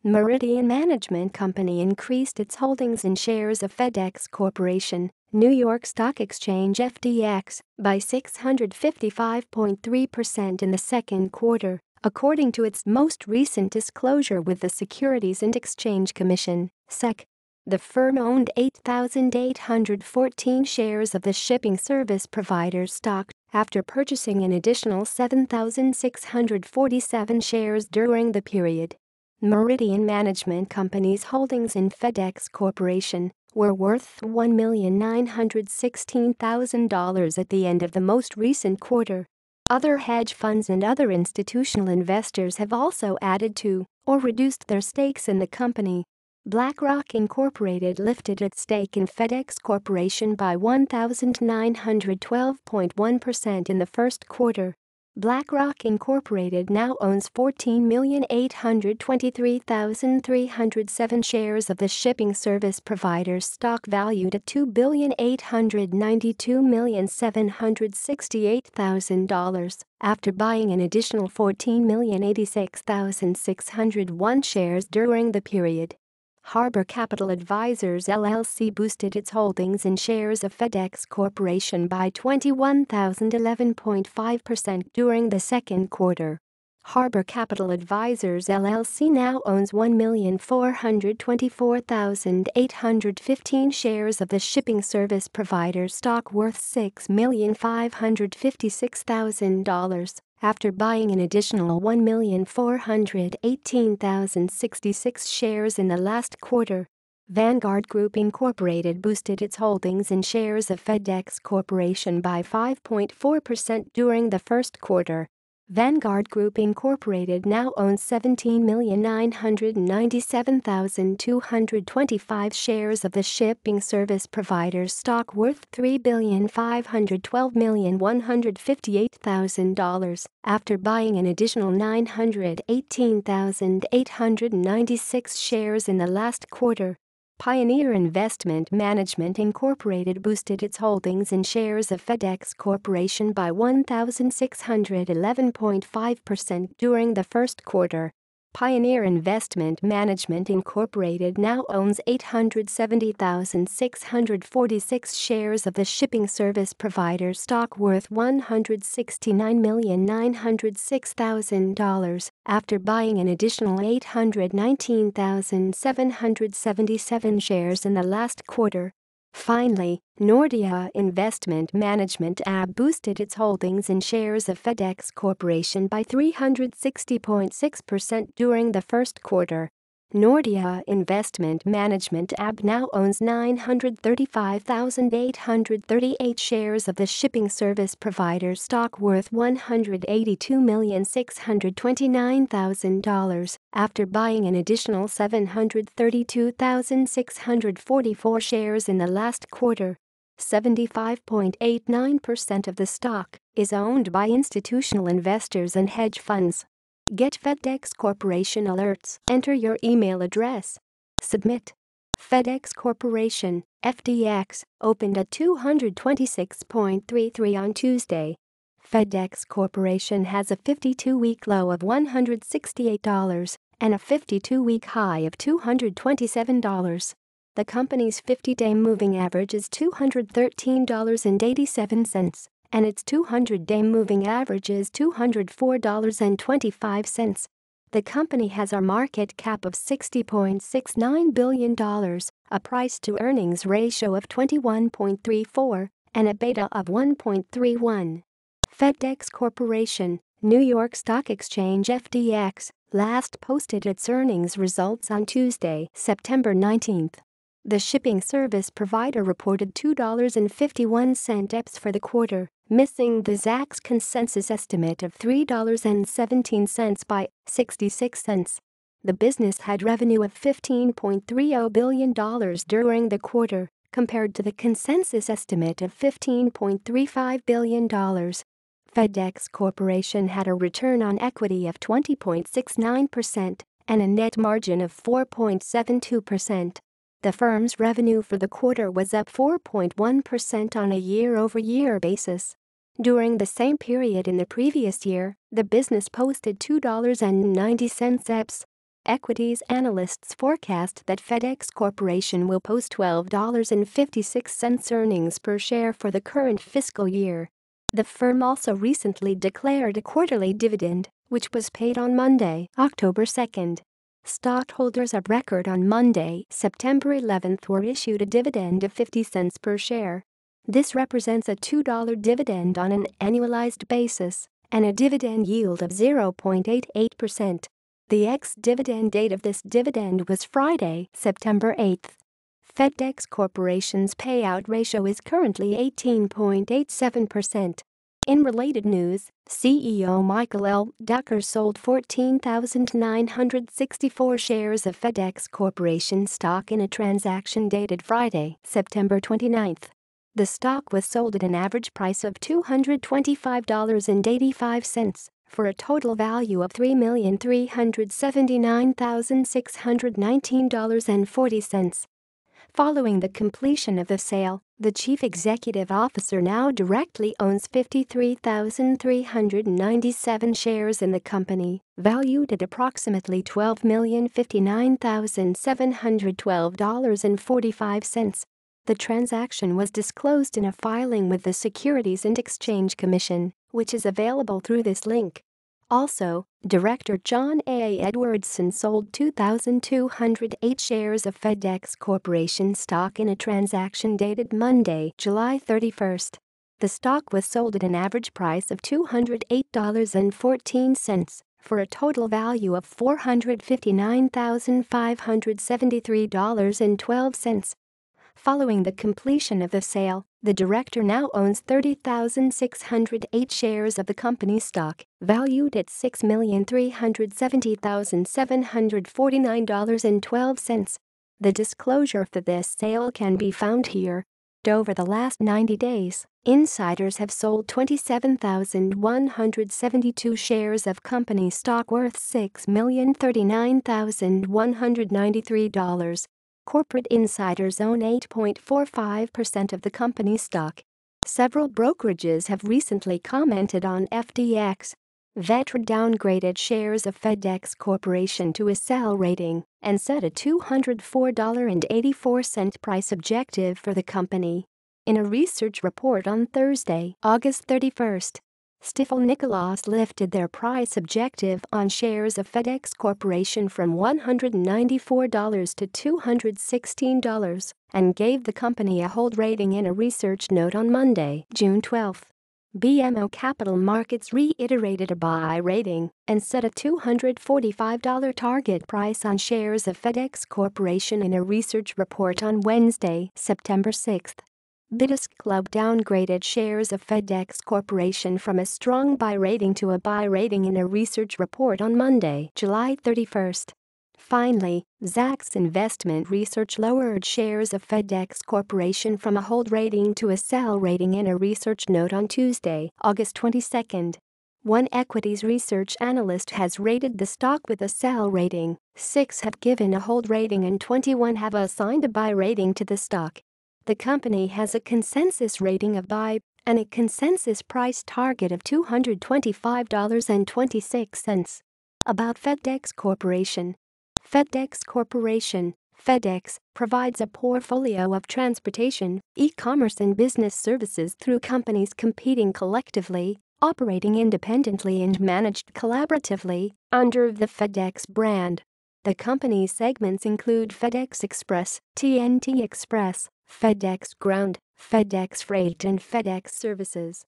Meridian Management Company increased its holdings in shares of FedEx Corporation, New York Stock Exchange FDX, by 655.3% in the second quarter, according to its most recent disclosure with the Securities and Exchange Commission, SEC. The firm owned 8,814 shares of the shipping service provider's stock after purchasing an additional 7,647 shares during the period. Meridian Management Company's holdings in FedEx Corporation were worth $1,916,000 at the end of the most recent quarter. Other hedge funds and other institutional investors have also added to or reduced their stakes in the company. BlackRock Inc. lifted its stake in FedEx Corporation by 1,912.1% in the first quarter. BlackRock Inc. now owns 14,823,307 shares of the shipping service provider's stock valued at $2,892,768,000 after buying an additional 14,086,601 shares during the period. Harbour Capital Advisors LLC boosted its holdings in shares of FedEx Corporation by 21,011.5% during the second quarter. Harbour Capital Advisors LLC now owns 1,424,815 shares of the shipping service provider's stock worth $6,556,000 after buying an additional 1,418,066 shares in the last quarter. Vanguard Group Inc. boosted its holdings in shares of FedEx Corporation by 5.4% during the first quarter. Vanguard Group Inc. now owns 17,997,225 shares of the shipping service provider's stock worth $3,512,158,000 after buying an additional 918,896 shares in the last quarter. Pioneer Investment Management Inc. boosted its holdings in shares of FedEx Corporation by 1,611.5% during the first quarter. Pioneer Investment Management Inc. now owns 870,646 shares of the shipping service provider's stock worth $169,906,000 after buying an additional 819,777 shares in the last quarter. Finally, Nordea Investment Management AB boosted its holdings in shares of FedEx Corporation by 360.6% during the first quarter. Nordea Investment Management AB now owns 935,838 shares of the shipping service provider's stock worth $182,629,000 after buying an additional 732,644 shares in the last quarter. 75.89% of the stock is owned by institutional investors and hedge funds. Get FedEx Corporation alerts. Enter your email address. Submit. FedEx Corporation, FDX, opened at $226.33 on Tuesday. FedEx Corporation has a 52-week low of $168 and a 52-week high of $227. The company's 50-day moving average is $213.87. And its 200-day moving average is $204.25. The company has a market cap of $60.69 billion, a price-to-earnings ratio of 21.34, and a beta of 1.31. FedEx Corporation, New York Stock Exchange FDX, last posted its earnings results on Tuesday, September 19. The shipping service provider reported $2.51 EPS for the quarter, missing the Zacks consensus estimate of $3.17 by 66 cents. The business had revenue of $15.30 billion during the quarter, compared to the consensus estimate of $15.35 billion. FedEx Corporation had a return on equity of 20.69% and a net margin of 4.72%. The firm's revenue for the quarter was up 4.1% on a year-over-year basis. During the same period in the previous year, the business posted $2.90 EPS. Equities analysts forecast that FedEx Corporation will post $12.56 earnings per share for the current fiscal year. The firm also recently declared a quarterly dividend, which was paid on Monday, October 2nd. Stockholders of record on Monday, September 11th were issued a dividend of 50 cents per share. This represents a $2 dividend on an annualized basis and a dividend yield of 0.88%. The ex-dividend date of this dividend was Friday, September 8th. FedEx Corporation's payout ratio is currently 18.87%. In related news, CEO Michael L. Ducker sold 14,964 shares of FedEx Corporation stock in a transaction dated Friday, September 29th. The stock was sold at an average price of $225.85 for a total value of $3,379,619.40. Following the completion of the sale, the chief executive officer now directly owns 53,397 shares in the company, valued at approximately $12,059,712.45. The transaction was disclosed in a filing with the Securities and Exchange Commission, which is available through this link. Also, Director John A. Edwardson sold 2,208 shares of FedEx Corporation stock in a transaction dated Monday, July 31st. The stock was sold at an average price of $208.14 for a total value of $459,573.12. Following the completion of the sale, the director now owns 30,608 shares of the company's stock, valued at $6,370,749.12. The disclosure for this sale can be found here. Over the last 90 days, insiders have sold 27,172 shares of company stock worth $6,039,193. Corporate insiders own 8.45% of the company's stock. Several brokerages have recently commented on FDX. Vetra downgraded shares of FedEx Corporation to a sell rating and set a $204.84 price objective for the company. In a research report on Thursday, August 31st, Stifel Nicolaus lifted their price objective on shares of FedEx Corporation from $194 to $216 and gave the company a hold rating in a research note on Monday, June 12. BMO Capital Markets reiterated a buy rating and set a $245 target price on shares of FedEx Corporation in a research report on Wednesday, September 6. Bidisk Club downgraded shares of FedEx Corporation from a strong buy rating to a buy rating in a research report on Monday, July 31st. Finally, Zacks Investment Research lowered shares of FedEx Corporation from a hold rating to a sell rating in a research note on Tuesday, August 22nd. One equities research analyst has rated the stock with a sell rating, 6 have given a hold rating and 21 have assigned a buy rating to the stock. The company has a consensus rating of buy and a consensus price target of $225.26. About FedEx Corporation. FedEx Corporation, FedEx, provides a portfolio of transportation, e-commerce and business services through companies competing collectively, operating independently and managed collaboratively under the FedEx brand. The company's segments include FedEx Express, TNT Express, FedEx Ground, FedEx Freight and FedEx Services.